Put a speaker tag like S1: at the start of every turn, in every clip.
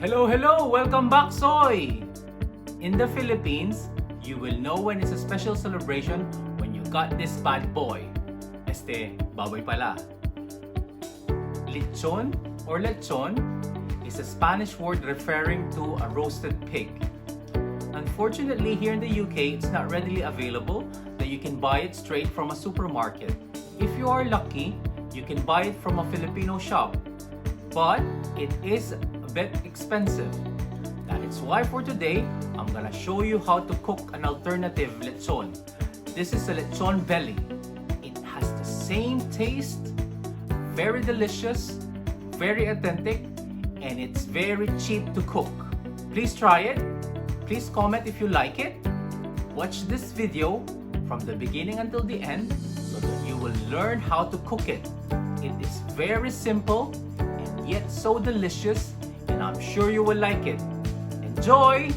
S1: Hello, hello! Welcome back, Soy! In the Philippines, you will know when it's a special celebration when you got this bad boy. Baboy pala. Lechon or lechon is a Spanish word referring to a roasted pig. Unfortunately, here in the UK, it's not readily available that you can buy it straight from a supermarket. If you are lucky, you can buy it from a Filipino shop, but it is a bit expensive. That is why for today, I'm gonna show you how to cook an alternative lechon. This is a lechon belly. It has the same taste, very delicious, very authentic, and it's very cheap to cook. Please try it. Please comment if you like it. Watch this video from the beginning until the end so that you will learn how to cook it. It is very simple and yet so delicious, and I'm sure you will like it. Enjoy!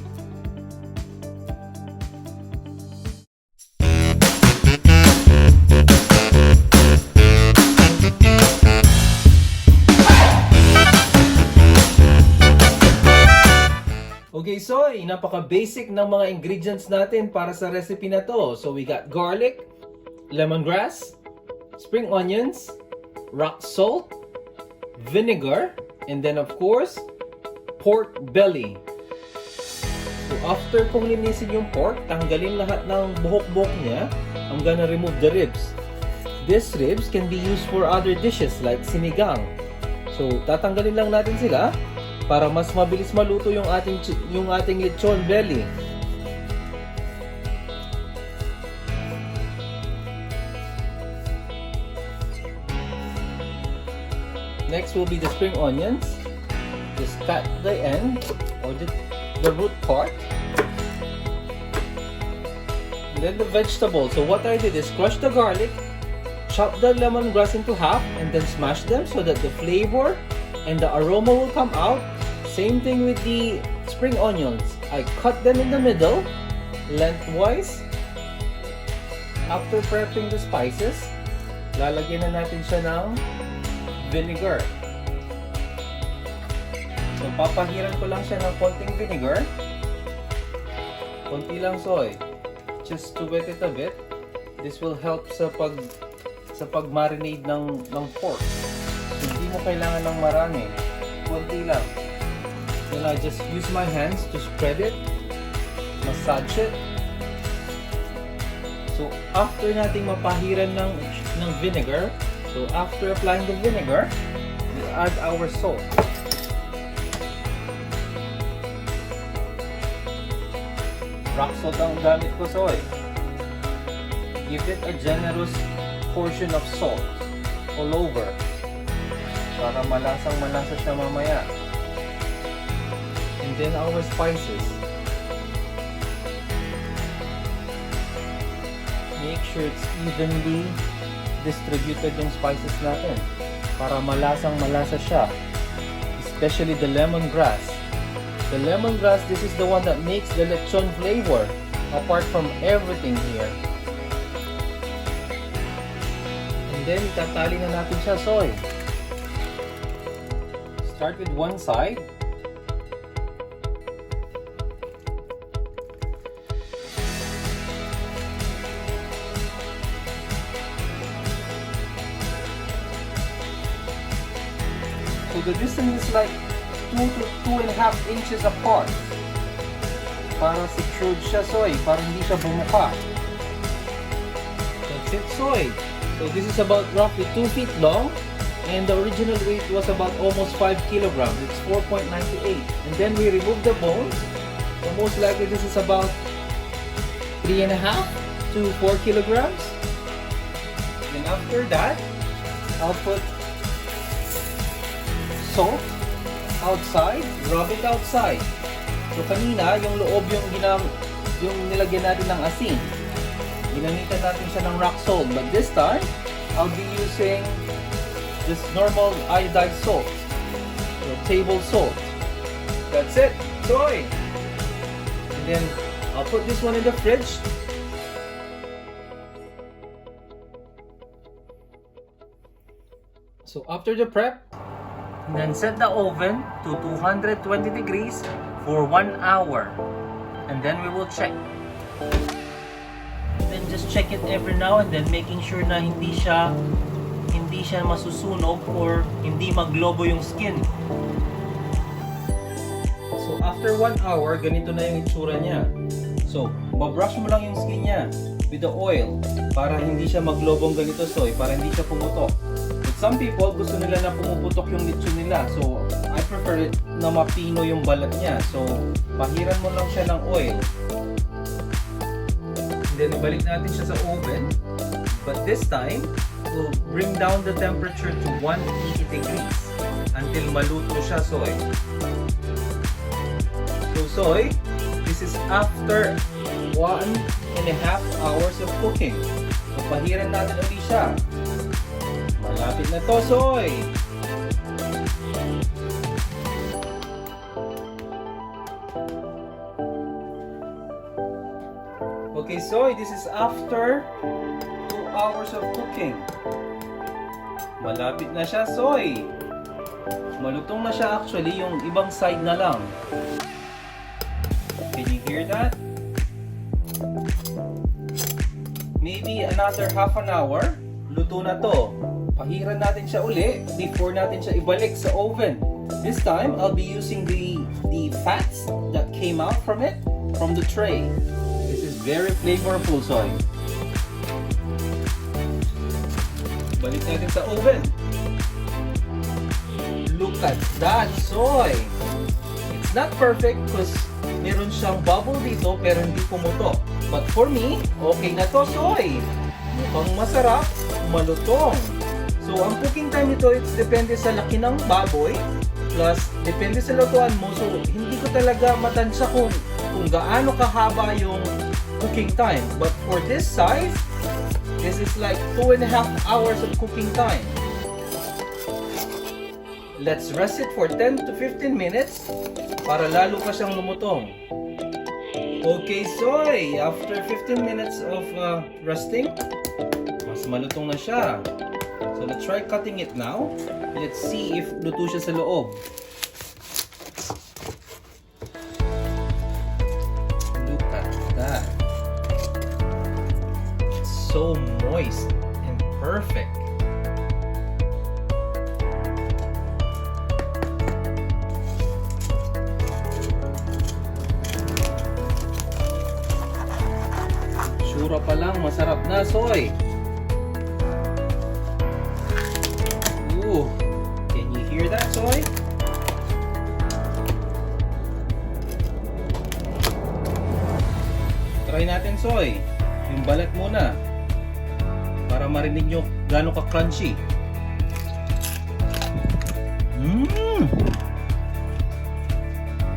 S2: Okay, so napaka-basic ng mga ingredients natin para sa recipe na to. So we got garlic, lemongrass, spring onions, rock salt, vinegar, and then of course, pork belly. So after kong linisin yung pork, tanggalin lahat ng buhok-buhok niya. I'm gonna remove the ribs. These ribs can be used for other dishes like sinigang. So tatanggalin lang natin sila para mas mabilis maluto yung ating lechon belly. Next will be the spring onions. Just cut the end or the root part. And then the vegetables. So what I did is crush the garlic, chop the lemongrass into half, and then smash them so that the flavor and the aroma will come out. Same thing with the spring onions. I cut them in the middle, lengthwise. After prepping the spices, lalagyan na natin siya ng vinegar. So papahiran ko lang siya ng konting vinegar. Konti lang, soy. Just to wet it a bit. This will help sa pag-marinate ng pork. So, hindi mo kailangan ng marami. Konti lang. Then I just use my hands to spread it, massage it. So after nating mapahiran ng vinegar, so after applying the vinegar, we add our salt. Rock salt ang gamit ko, soy. Give it a generous portion of salt all over para malasang-malasa siya mamaya. And then our spices. Make sure it's evenly distributed yung spices natin para malasang-malasa siya. Especially the lemongrass. The lemongrass, this is the one that makes the lechon flavor apart from everything here. And then itatali na natin siya, soy. Start with one side. So the distance is like 2 to 2.5 inches apart. Para secured siya, soy. Para hindi siya bumuka. That's it, soy. So this is about roughly 2 feet long. And the original weight was about almost 5 kilograms. It's 4.98. And then we remove the bones. So most likely this is about 3.5 to 4 kilograms. And after that, I'll put salt outside, rub it outside. So kanina, yung loob yung nilagyan natin ng asin. Ginamitan natin siya ng rock salt. But this time, I'll be using just normal iodized salt. So table salt. That's it. Soy! And then, I'll put this one in the fridge. So after the prep,
S1: And then set the oven to 220 degrees for 1 hour. And then we will check. Then just check it every now and then, making sure na hindi siya masusunog or hindi maglobo yung skin.
S2: So after 1 hour, ganito na yung itsura niya. So, babrush mo lang yung skin niya with the oil para hindi siya maglobong ganito, soy, para hindi siya pumutok. But some people, gusto nila na pumuputok yung lechon nila. So, I prefer it na mapino yung balat niya. So, pahiran mo lang siya ng oil. And then, ibalik natin siya sa oven. But this time, we'll bring down the temperature to 180 degrees until maluto siya, soy. So, soy, this is after 1.5 hours of cooking. So, pahiran natin ulit siya. Malapit na to, soy! Okay, soy, this is after 2 hours of cooking. Malapit na siya, soy! Malutong na siya actually, yung ibang side na lang. Can you hear that? Maybe another half an hour, luto na to. Pahiran natin siya uli before natin siya ibalik sa oven. This time, I'll be using the fats that came out from it, from the tray. This is very flavorful, soy. Balik natin sa oven. Look at that, soy! It's not perfect because meron siyang bubble dito pero hindi pumutok. But for me, okay na to, soy! Mukhang masarap, malutong. So, ang cooking time nito, it's depende sa laki ng baboy, plus depende sa lutuan mo. So, hindi ko talaga matansya kung gaano kahaba yung cooking time. But for this size, this is like 2.5 hours of cooking time. Let's rest it for 10 to 15 minutes para lalo pa siyang lumutong. Okay, soy! After 15 minutes of resting, mas malutong na siya. So, let's try cutting it now. Let's see if luto siya sa loob. Look at that. It's so moist and perfect. Sura pa lang, masarap na, soy! Can you hear that, soy? Try natin, soy. Yung balat muna. Para marinig nyo gaano ka-crunchy.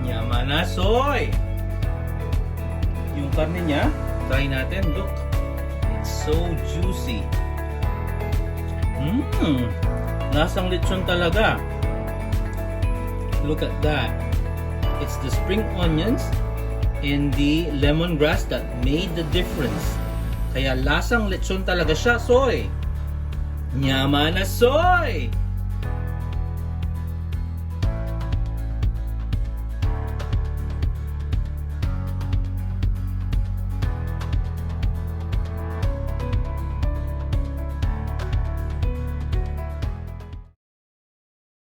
S2: Yaman na, soy! Yung karne niya, try natin. Look. It's so juicy. Lasang lechon talaga. Look at that. It's the spring onions and the lemongrass that made the difference. Kaya lasang lechon talaga siya, soy. Yaman na, soy!